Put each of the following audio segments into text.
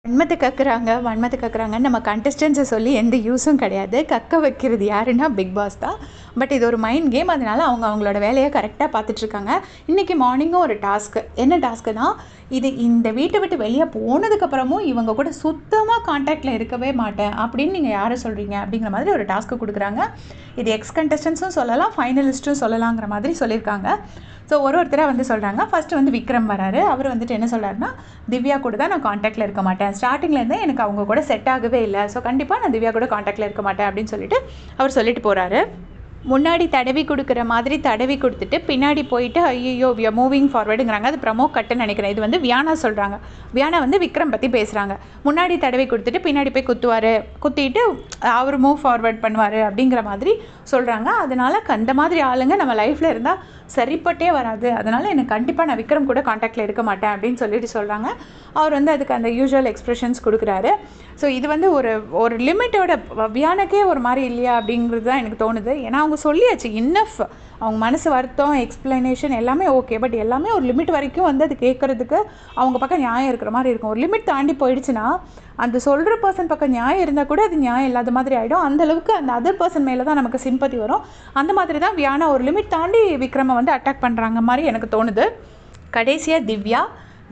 வன்மத்தை கக்குறாங்கன்னு நம்ம கண்டஸ்டன்ஸை சொல்லி எந்த யூஸும் கிடையாது. கக்க வைக்கிறது யாருன்னா பிக் பாஸ் தான். பட் இது ஒரு மைண்ட் கேம். அதனால அவங்களோட வேலையை கரெக்டாக பார்த்துட்ருக்காங்க. இன்றைக்கி மார்னிங்கும் ஒரு டாஸ்க்கு. என்ன டாஸ்க்குனா, இந்த வீட்டை விட்டு வெளியே போனதுக்கப்புறமும் இவங்க கூட சுத்தமாக கான்டாக்டில் இருக்கவே மாட்டேன் அப்படின்னு நீங்கள் யாரை சொல்கிறீங்க அப்படிங்கிற மாதிரி ஒரு டாஸ்க்கு கொடுக்குறாங்க. இது எக்ஸ் கண்டஸ்டன்ஸும் சொல்லலாம், ஃபைனலிஸ்ட்டும் சொல்லலாங்கிற மாதிரி சொல்லியிருக்காங்க. ஸோ ஒருத்தராக வந்து சொல்கிறாங்க. ஃபஸ்ட்டு வந்து விக்ரம் வராரு. அவர் வந்துட்டு என்ன சொல்கிறாருன்னா, திவ்யா கூட தான் நான் கான்டாக்டில் இருக்க மாட்டேன், ஸ்டார்டிங்லேருந்தே எனக்கு அவங்க கூட செட் ஆகவே இல்லை, ஸோ கண்டிப்பாக நான் திவ்யா கூட கான்டாக்டில் இருக்க மாட்டேன் அப்படின்னு சொல்லிட்டு அவர் சொல்லிட்டு போகிறாரு. முன்னாடி தடவி கொடுக்குற மாதிரி தடவி கொடுத்துட்டு பின்னாடி போயிட்டு ஐயோ வி ஆர் மூவிங் ஃபார்வர்டுங்கிறாங்க. அது ப்ரமோ கட்டுன்னு நினைக்கிறேன். இது வந்து வியானா சொல்கிறாங்க. வியானா வந்து விக்ரம் பற்றி பேசுகிறாங்க. முன்னாடி தடவி கொடுத்துட்டு பின்னாடி போய் குத்திட்டு அவர் மூவ் ஃபார்வர்ட் பண்ணுவார் அப்படிங்கிற மாதிரி சொல்கிறாங்க. அதனால் அந்த மாதிரி ஆளுங்க நம்ம லைஃப்பில் இருந்தால் சரிப்பட்டே வராது. அதனால் எனக்கு கண்டிப்பாக நான் விக்ரம் கூட கான்டாக்டில் இருக்க மாட்டேன் அப்படின்னு சொல்லிட்டு சொல்கிறாங்க. அவர் வந்து அதுக்கு அந்த யூஷுவல் எக்ஸ்ப்ரெஷன்ஸ் கொடுக்குறாரு. ஸோ இது வந்து ஒரு லிமிட்டோட வியானக்கே ஒரு மாதிரி இல்லையா அப்படிங்கிறது தான் எனக்கு தோணுது. ஏன்னா அவங்க சொல்லியாச்சு இன்னஃப். அவங்க மனசு வருத்தம், எக்ஸ்ப்ளனேஷன் எல்லாமே ஓகே. பட் எல்லாமே ஒரு லிமிட் வரைக்கும் வந்து அது கேட்குறதுக்கு அவங்க பக்கம் நியாயம் இருக்கிற மாதிரி இருக்கும். ஒரு லிமிட் தாண்டி போயிடுச்சுன்னா அந்த சொல்கிற பர்சன் பக்கம் நியாயம் இருந்தால் கூட அது நியாயம் இல்லாத மாதிரி ஆகிடும். அந்தளவுக்கு அந்த அதர் பர்சன் மேலே தான் நமக்கு சிம்பத்தி வரும். அந்த மாதிரி தான் வியானா ஒரு லிமிட் தாண்டி விக்ரமை வந்து அட்டாக் பண்ணுறாங்க மாதிரி எனக்கு தோணுது. கடைசியாக திவ்யா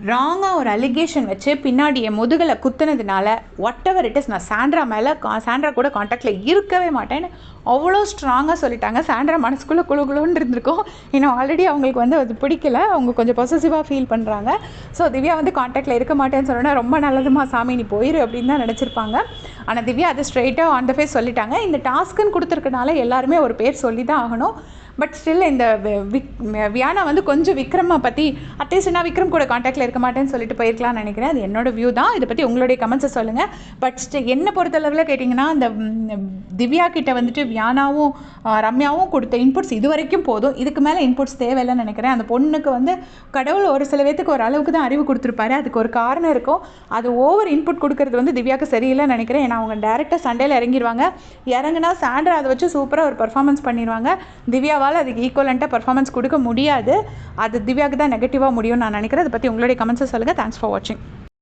ராங்காக ஒரு அலிகேஷன் வச்சு பின்னாடி என் முதுகலை குத்துனதுனால வாட் எவர் இட் இஸ், நான் சாண்ட்ரா கூட கான்டாக்டில் இருக்கவே மாட்டேன்னு அவ்வளோ ஸ்ட்ராங்காக சொல்லிட்டாங்க. சாண்ட்ரா மனசுக்குள்ளே குழுன்னு இருந்திருக்கும். ஏன்னா ஆல்ரெடி அவங்களுக்கு வந்து அது பிடிக்கல, அவங்க கொஞ்சம் பொசசிவாக ஃபீல் பண்ணுறாங்க. ஸோ திவ்யா வந்து கான்டாக்டில் இருக்க மாட்டேன்னு சொன்னோன்னா ரொம்ப நல்லதுமா சாமி நீ போயிரு அப்படின்னு தான் நினச்சிருப்பாங்க. ஆனால் திவ்யா அதை ஸ்ட்ரெயிட்டாக ஆன் த ஃபேஸ் சொல்லிட்டாங்க. இந்த டாஸ்க்குன்னு கொடுத்துருக்கனால எல்லாருமே ஒரு பேர் சொல்லி தான் ஆகணும். பட் ஸ்டில் இந்த வியானா வந்து கொஞ்சம் விக்ரமை பற்றி அட்லீஸ்ட் நான் விக்ரம் கூட கான்டாக்டில் இருக்க மாட்டேன்னு சொல்லிட்டு போயிருக்கலாம்னு நினைக்கிறேன். அது என்னோடய வியூ தான். இதை பற்றி உங்களுடைய கமெண்ட்ஸை சொல்லுங்கள். பட் என்னை பொறுத்தளவில் கேட்டிங்கன்னா, இந்த திவ்யா கிட்ட வந்துட்டு வியானாவும் ரம்யாவும் கொடுத்த இன்புட்ஸ் இது வரைக்கும் போதும். இதுக்கு மேலே இன்புட்ஸ் தேவையில்லைன்னு நினைக்கிறேன். அந்த பொண்ணுக்கு வந்து கடவுள் ஒரு சில பேத்துக்கு ஒரு அளவுக்கு தான் அறிவு கொடுத்துருப்பாரு. அதுக்கு ஒரு காரணம் இருக்கும். அது ஓவர் இன்புட் கொடுக்கறது வந்து திவ்யாவுக்கு சரியில்லைன்னு நினைக்கிறேன். ஏன்னா அவங்க டேரெக்டாக சண்டையில் இறங்கிடுவாங்க. இறங்குனா சாண்ட்ரா அதை வச்சு சூப்பராக ஒரு பர்ஃபார்மன்ஸ் பண்ணிடுவாங்க. திவ்யாவால் அதுக்கு ஈக்குவலண்ட்டாக பர்ஃபார்மன்ஸ் கொடுக்க முடியாது. அது திவ்யாவுக்கு தான் நெகட்டிவாக முடியும்னு நான் நினைக்கிறேன். அதை பற்றி உங்களுடைய கமெண்ட்ஸை சொல்லுங்கள். தேங்க்ஸ் ஃபார் வாட்சிங்.